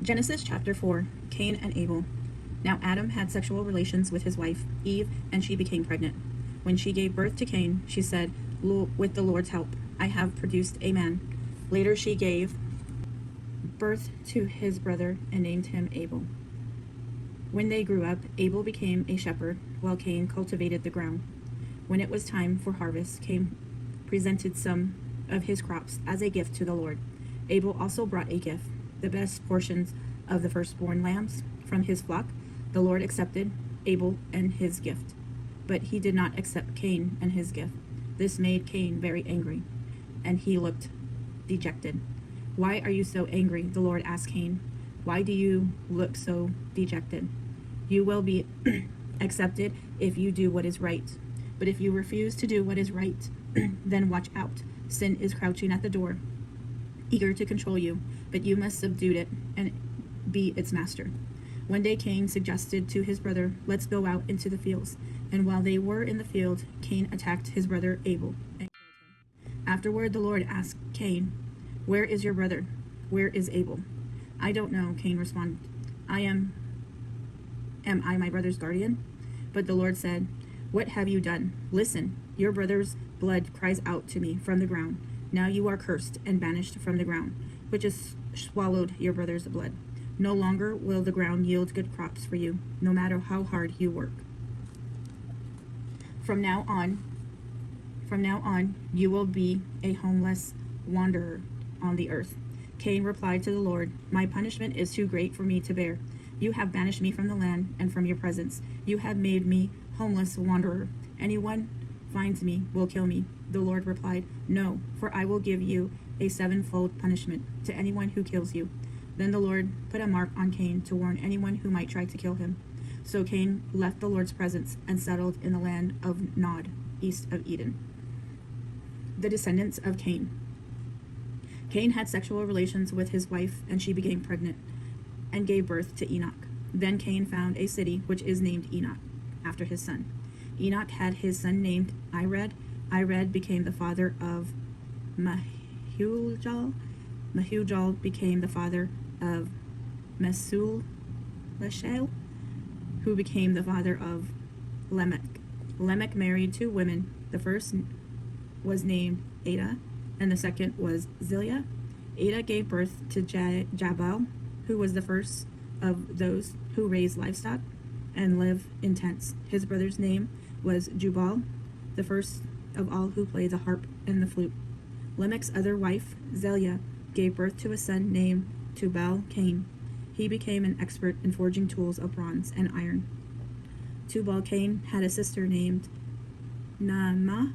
Genesis chapter 4, Cain and Abel. Now Adam had sexual relations with his wife, Eve, and she became pregnant. When she gave birth to Cain, she said, "With the Lord's help, I have produced a man." Later she gave birth to his brother and named him Abel. When they grew up, Abel became a shepherd, while Cain cultivated the ground. When it was time for harvest, Cain presented some of his crops as a gift to the Lord. Abel also brought a gift, the best portions of the firstborn lambs from his flock. The Lord accepted Abel and his gift, but he did not accept Cain and his gift. This made Cain very angry, and he looked dejected. "Why are you so angry?" the Lord asked Cain. "Why do you look so dejected? You will be accepted if you do what is right. But if you refuse to do what is right, then watch out. Sin is crouching at the door, eager to control you, but you must subdue it and be its master." One day Cain suggested to his brother, "Let's go out into the fields." And while they were in the field, Cain attacked his brother Abel and killed him. Afterward, the Lord asked Cain, "Where is your brother? Where is Abel?" "I don't know," Cain responded. Am I my brother's guardian?" But the Lord said, "What have you done? Listen, your brother's blood cries out to me from the ground. Now you are cursed and banished from the ground, which has swallowed your brother's blood. No longer will the ground yield good crops for you, no matter how hard you work. From now on, you will be a homeless wanderer on the earth." Cain replied to the Lord, "My punishment is too great for me to bear. You have banished me from the land and from your presence. You have made me homeless wanderer. Anyone finds me will kill me." The Lord replied, "No, for I will give you a sevenfold punishment to anyone who kills you." Then the Lord put a mark on Cain to warn anyone who might try to kill him. So Cain left the Lord's presence and settled in the land of Nod, east of Eden. The descendants of Cain. Cain had sexual relations with his wife, and she became pregnant and gave birth to Enoch. Then Cain found a city which is named Enoch, after his son. Enoch had his son named Irad. Irad became the father of Mahujal. Mahujal became the father of Mesulashel, who became the father of Lamech. Lamech married two women. The first was named Ada, and the second was Zillah. Ada gave birth to Jabal, who was the first of those who raised livestock and live in tents. His brother's name was Jubal, the first of all who play the harp and the flute. Lamech's other wife, Zillah, gave birth to a son named Tubal-Cain. He became an expert in forging tools of bronze and iron. Tubal-Cain had a sister named Naamah.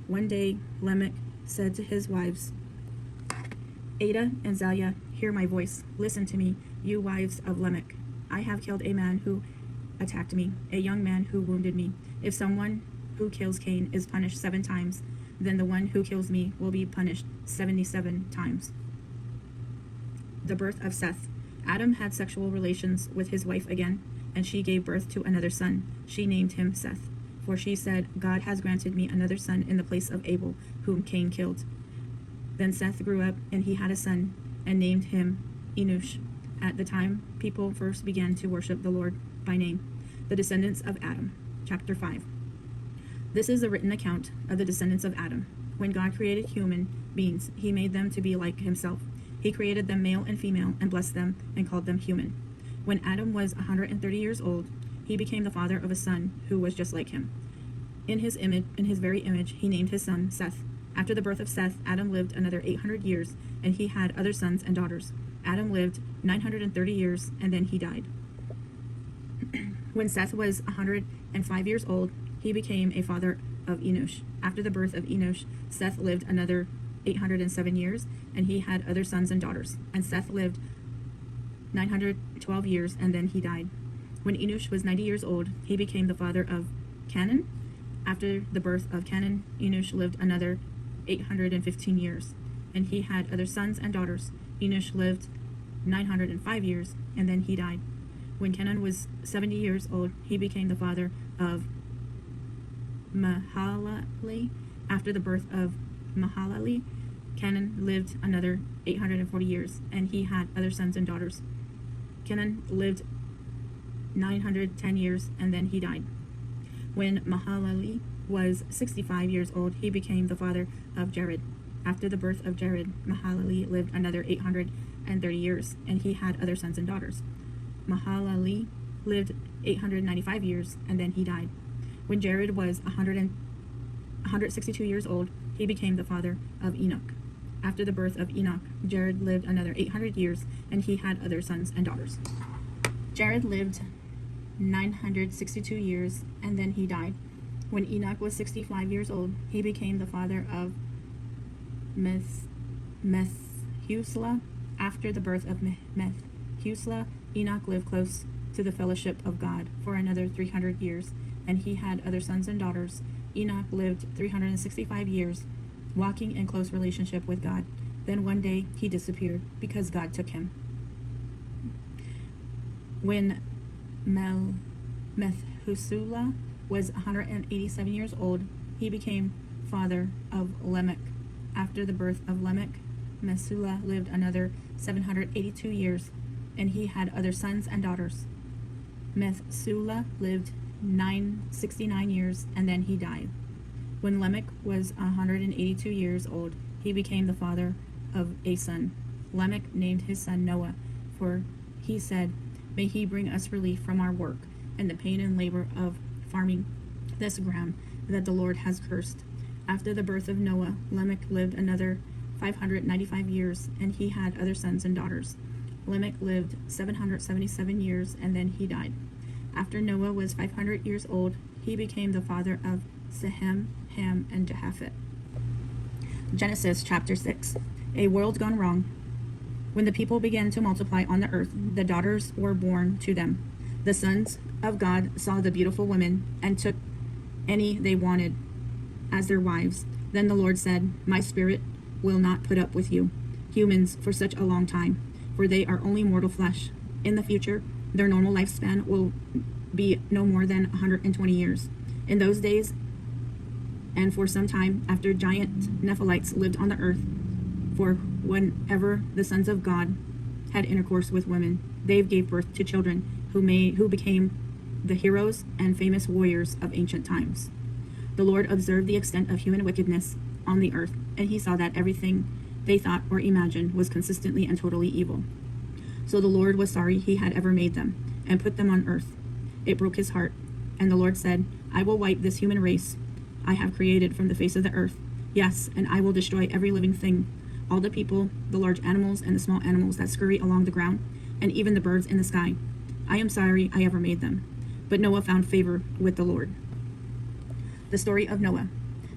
One day, Lamech said to his wives, "Ada and Zillah, hear my voice. Listen to me, you wives of Lamech. I have killed a man who attacked me, a young man who wounded me. If someone who kills Cain is punished 7 times, then the one who kills me will be punished 77 times. The birth of Seth. Adam had sexual relations with his wife again, and she gave birth to another son. She named him Seth, for she said, "God has granted me another son in the place of Abel, whom Cain killed." Then Seth grew up, and he had a son, and named him Enosh. At the time, people first began to worship the Lord by name. The descendants of Adam. Chapter 5. This is a written account of the descendants of Adam. When God created human beings, he made them to be like himself. He created them male and female and blessed them and called them human. When Adam was 130 years old, he became the father of a son who was just like him. In his very image, he named his son Seth. After the birth of Seth, Adam lived another 800 years, and he had other sons and daughters. Adam lived 930 years, and then he died. When Seth was 105 years old, he became a father of Enosh. After the birth of Enosh, Seth lived another 807 years, and he had other sons and daughters. And Seth lived 912 years, and then he died. When Enosh was 90 years old, he became the father of Canaan. After the birth of Canaan, Enosh lived another 815 years, and he had other sons and daughters. Enosh lived 905 years, and then he died. When Canaan was 70 years old, he became the father of Mahalalel. After the birth of Mahalalel, Canaan lived another 840 years, and he had other sons and daughters. Kenan lived 910 years, and then he died. When Mahalalel was 65 years old, he became the father of Jared. After the birth of Jared, Mahalalel lived another 830 years, and he had other sons and daughters. Mahalalel lived 895 years, and then he died. When Jared was 162 years old, he became the father of Enoch. After the birth of Enoch, Jared lived another 800 years, and he had other sons and daughters. Jared lived 962 years, and then he died. When Enoch was 65 years old, he became the father of Methuselah. After the birth of Methuselah, Enoch lived close to the fellowship of God for another 300 years, and he had other sons and daughters. Enoch lived 365 years, walking in close relationship with God. Then one day he disappeared because God took him. When Methuselah was 187 years old, he became father of Lamech. After the birth of Lamech, Methuselah lived another 782 years, and he had other sons and daughters. Methuselah lived 969 years, and then he died. When Lamech was 182 years old, he became the father of a son. Lamech named his son Noah, for he said, "May he bring us relief from our work and the pain and labor of farming this ground that the Lord has cursed." After the birth of Noah, Lamech lived another 595 years, and he had other sons and daughters. Lamech lived 777 years, and then he died. After Noah was 500 years old, he became the father of Shem, Ham, and Japheth. Genesis chapter 6. A world gone wrong. When the people began to multiply on the earth, the daughters were born to them. The sons of God saw the beautiful women and took any they wanted as their wives. Then the Lord said, "My spirit will not put up with you, humans, for such a long time, for they are only mortal flesh. In the future, their normal lifespan will be no more than 120 years. In those days, and for some time after, giant Nephilites lived on the earth. For whenever the sons of God had intercourse with women, they gave birth to children who became the heroes and famous warriors of ancient times. The Lord observed the extent of human wickedness on the earth, and he saw that everything they thought or imagined was consistently and totally evil. So the Lord was sorry he had ever made them and put them on earth. It broke his heart, and the Lord said, "I will wipe this human race I have created from the face of the earth. Yes, and I will destroy every living thing, all the people, the large animals, and the small animals that scurry along the ground, and even the birds in the sky. I am sorry I ever made them." But Noah found favor with the Lord. The story of Noah.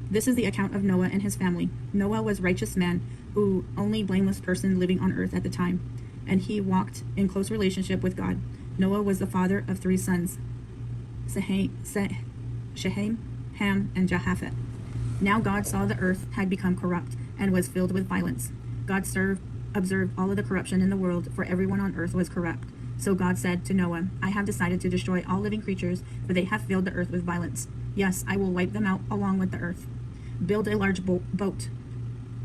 This is the account of Noah and his family. Noah was a righteous man, who only blameless person living on earth at the time, and he walked in close relationship with God. Noah was the father of 3 sons, Shem, Ham, and Japheth. Now God saw the earth had become corrupt and was filled with violence. God observed all of the corruption in the world, for everyone on earth was corrupt. So God said to Noah, "I have decided to destroy all living creatures, for they have filled the earth with violence. Yes, I will wipe them out along with the earth. Build a large boat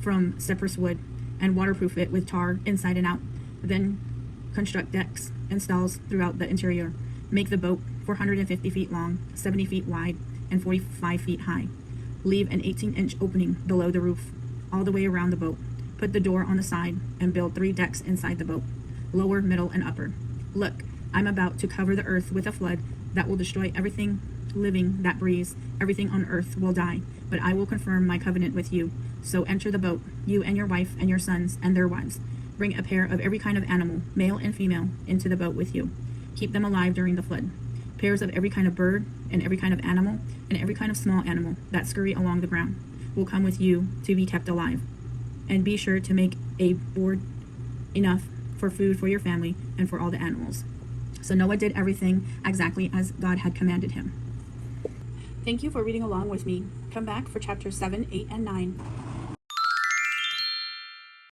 from cypress wood and waterproof it with tar inside and out. Then construct decks and stalls throughout the interior. Make the boat 450 feet long, 70 feet wide, and 45 feet high. Leave an 18-inch opening below the roof, all the way around the boat. Put the door on the side and build 3 decks inside the boat, lower, middle, and upper. Look, I'm about to cover the earth with a flood that will destroy everything living that breathes. Everything on earth will die, but I will confirm my covenant with you. So enter the boat, you and your wife and your sons and their wives. Bring a pair of every kind of animal, male and female, into the boat with you. Keep them alive during the flood. Pairs of every kind of bird and every kind of animal and every kind of small animal that scurry along the ground will come with you to be kept alive. And be sure to make a board enough for food for your family and for all the animals." So Noah did everything exactly as God had commanded him. Thank you for reading along with me. Come back for chapters 7, 8, and 9.